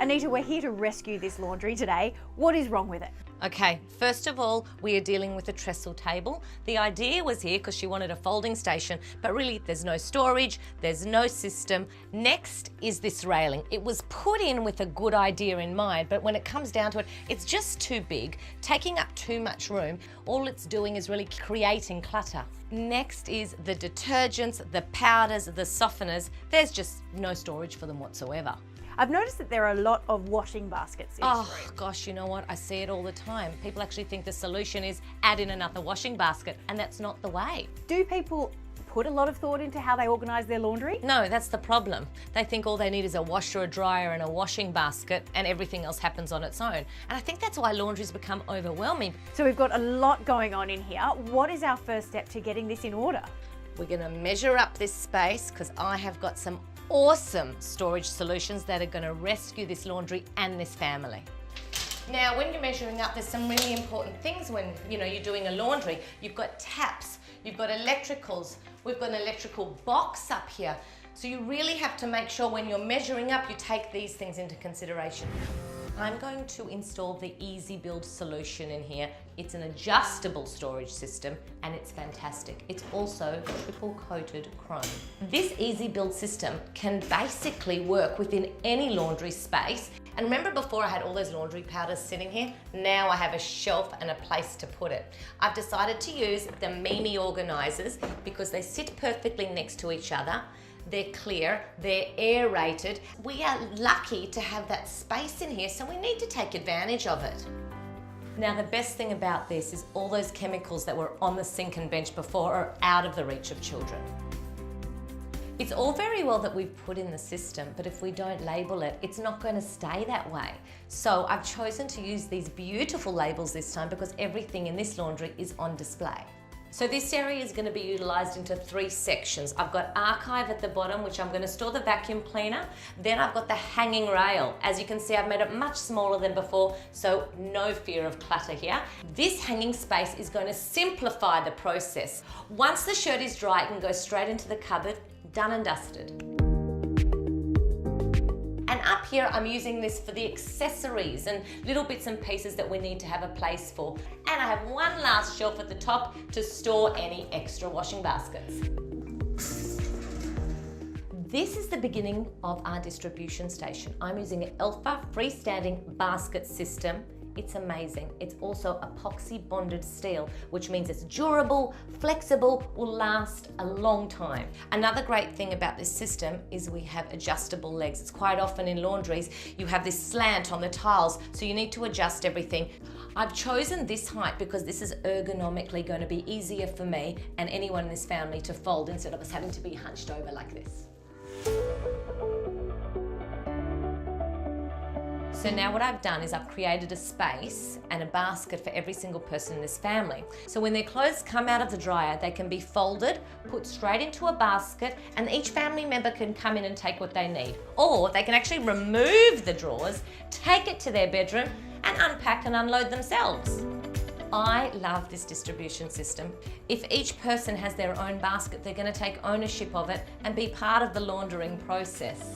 Anita, we're here to rescue this laundry today. What is wrong with it? Okay, first of all, we are dealing with a trestle table. The idea was here because she wanted a folding station, but really there's no storage, there's no system. Next is this railing. It was put in with a good idea in mind, but when it comes down to it, it's just too big, taking up too much room. All it's doing is really creating clutter. Next is the detergents, the powders, the softeners. There's just no storage for them whatsoever. I've noticed that there are a lot of washing baskets in this room. Gosh, you know what? I see it all the time. People actually think the solution is add in another washing basket, and that's not the way. Do people put a lot of thought into how they organise their laundry? No, that's the problem. They think all they need is a washer, a dryer, and a washing basket, and everything else happens on its own. And I think that's why laundry's become overwhelming. So we've got a lot going on in here. What is our first step to getting this in order? We're going to measure up this space because I have got some awesome storage solutions that are going to rescue this laundry and this family. Now, when you're measuring up, there's some really important things when you're doing a laundry. You've got taps, you've got electricals, we've got an electrical box up here. So you really have to make sure when you're measuring up, you take these things into consideration. I'm going to install the Easy Build solution in here. It's an adjustable storage system and it's fantastic. It's also triple coated chrome. This Easy Build system can basically work within any laundry space. And remember before I had all those laundry powders sitting here? Now I have a shelf and a place to put it. I've decided to use the Mimi organisers because they sit perfectly next to each other. They're clear, they're aerated. We are lucky to have that space in here, so we need to take advantage of it. Now, the best thing about this is all those chemicals that were on the sink and bench before are out of the reach of children. It's all very well that we've put in the system, but if we don't label it, it's not going to stay that way. So I've chosen to use these beautiful labels this time because everything in this laundry is on display. So this area is going to be utilised into 3 sections. I've got archive at the bottom, which I'm going to store the vacuum cleaner. Then I've got the hanging rail. As you can see, I've made it much smaller than before, so no fear of clutter here. This hanging space is going to simplify the process. Once the shirt is dry, it can go straight into the cupboard, done and dusted. And up here, I'm using this for the accessories and little bits and pieces that we need to have a place for. And I have one last shelf at the top to store any extra washing baskets. This is the beginning of our distribution station. I'm using an Alpha freestanding basket system. It's amazing. It's also epoxy bonded steel, which means it's durable, flexible, will last a long time. Another great thing about this system is we have adjustable legs. It's quite often in laundries, you have this slant on the tiles, so you need to adjust everything. I've chosen this height because this is ergonomically going to be easier for me and anyone in this family to fold instead of us having to be hunched over like this. So now what I've done is I've created a space and a basket for every single person in this family. So when their clothes come out of the dryer, they can be folded, put straight into a basket, and each family member can come in and take what they need. Or they can actually remove the drawers, take it to their bedroom, and unpack and unload themselves. I love this distribution system. If each person has their own basket, they're going to take ownership of it and be part of the laundering process.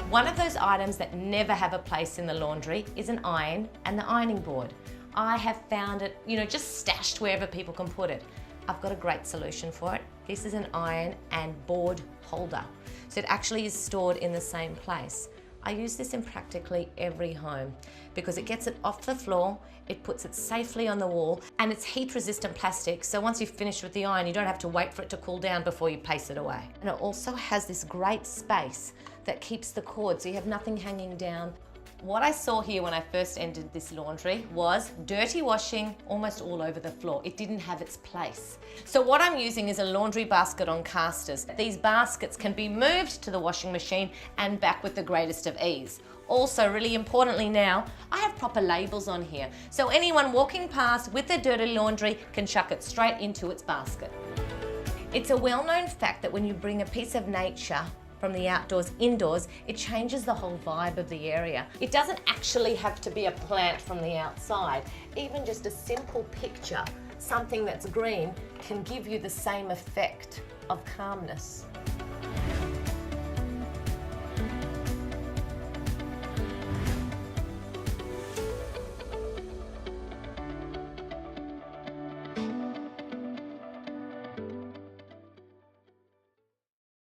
One of those items that never have a place in the laundry is an iron and the ironing board. I have found it, just stashed wherever people can put it. I've got a great solution for it. This is an iron and board holder. So it actually is stored in the same place. I use this in practically every home because it gets it off the floor, it puts it safely on the wall, and it's heat resistant plastic, so once you've finished with the iron, you don't have to wait for it to cool down before you place it away. And it also has this great space that keeps the cord, so you have nothing hanging down. What I saw here when I first entered this laundry was dirty washing almost all over the floor. It didn't have its place. So what I'm using is a laundry basket on casters. These baskets can be moved to the washing machine and back with the greatest of ease. Also, really importantly now, I have proper labels on here. So anyone walking past with their dirty laundry can chuck it straight into its basket. It's a well-known fact that when you bring a piece of nature from the outdoors indoors, it changes the whole vibe of the area. It doesn't actually have to be a plant from the outside. Even just a simple picture, something that's green, can give you the same effect of calmness.